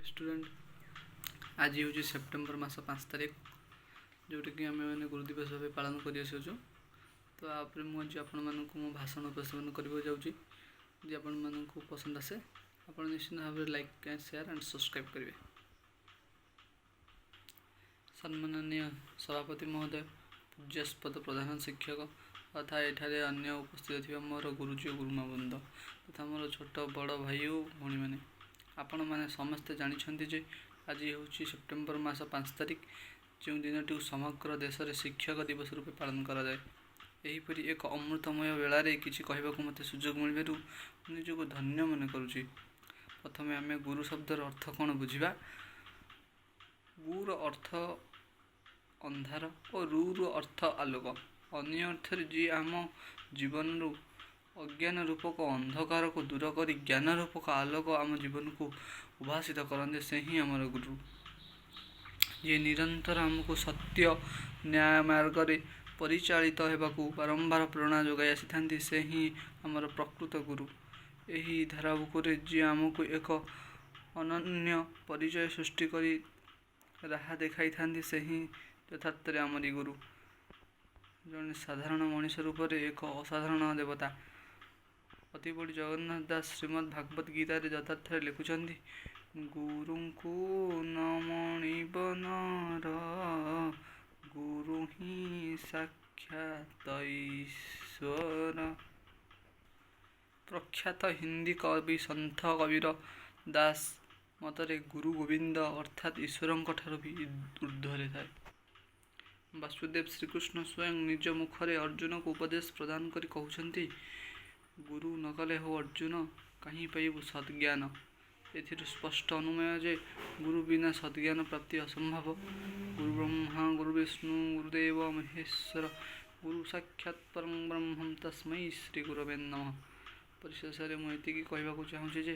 Student आज हूँ September मास 5 तारिख जोटा कि आम मैंने गुरु दिवस भाव पालन कर तो आप मुझे आपण मो भाषण उपस्थापन करने जाऊँगी जी आपण मानक पसंद आसे आप निश्चित भाव में like and share and subscribe करेंगे। सम्माननीय सभापति महोदय, पूज्यास्पद प्रधान शिक्षक तथा एठारे अन्य उपस्थित थी मोर गुरुजी और गुरुमा बृंद तथा मोर छोट बड़ भाई और भौणी मैंने आपण मैंने समस्ते जानते जे आज हूँ सेप्टेम्बर मास 5 तारिख जो दिन समग्र देश में शिक्षक दिवस रूपे पालन कराए। यहीपरि एक अमृतमय बेलारे किसी कहवाक मत सुजोग मिलू निजक धन्य मन करुँच। प्रथम आम गुरु शब्दर अर्थ कौन बुझा। गुर अर्थ अंधार और रू अर्थ आलोक। अन्य अर्थ जी आम जीवन रु अज्ञान रूपक अंधकार को दूर कर ज्ञान रूपक आलोक आम जीवन को उभासित करते से ही आमर गुरु। ये निरंतर आमको सत्य न्याय मार्ग रे परिचालित होगाकू बारंबार प्रेरणा जोगाई आसी से ही आमर प्रकृत गुरु। यही धाराबुक जी आमको एक अनन्य परिचय सृष्टि करी राह देखाई था से ही यथार्थ आमरी गुरु। जड़े साधारण मनीष रूप से एक असाधारण देवता अति बड़ी जगन्नाथ दास श्रीमद् भागवत गीता यथार्थ लिखुंट गुरु को नमणिब नर गुरु ही साक्षात ईश्वर। प्रख्यात हिंदी कवि संत कबीर दास मतरे गुरु गोविंद अर्थात ईश्वर भी ऊर्ध्वरे थाए। वासुदेव श्रीकृष्ण स्वयं निज मुखरे अर्जुन को उपदेश प्रदान करी कहउछंती गुरु न कले हो अर्जुन कहीं पाइबु सद्ज्ञान। एथिर स्पष्ट अनुमेय जे गुरु बिना सद्ज्ञान प्राप्ति असंभव। गुरु ब्रह्मा गुरु विष्णु गुरुदेव महेश्वर गुरु साक्षात परम ब्रह्म तस्मै श्री गुरवे नमः। परिशेष मुझे कहवाक चाहूँगी जे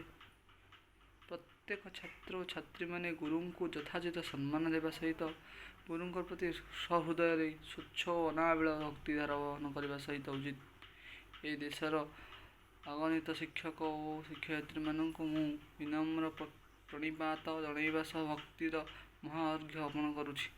प्रत्येक छात्र और छात्री माने गुरु को यथाचित सम्मान देवा सहित गुरु प्रति सहृदय स्वच्छ और अनाबिल भक्ति धारण करने सहित उचित। ये देशर अगणित शिक्षक और शिक्षयित्री मानक विनम्र प्रणिपात जनइबा सह भक्तिर महाअर्घ्य अर्पण करुछि।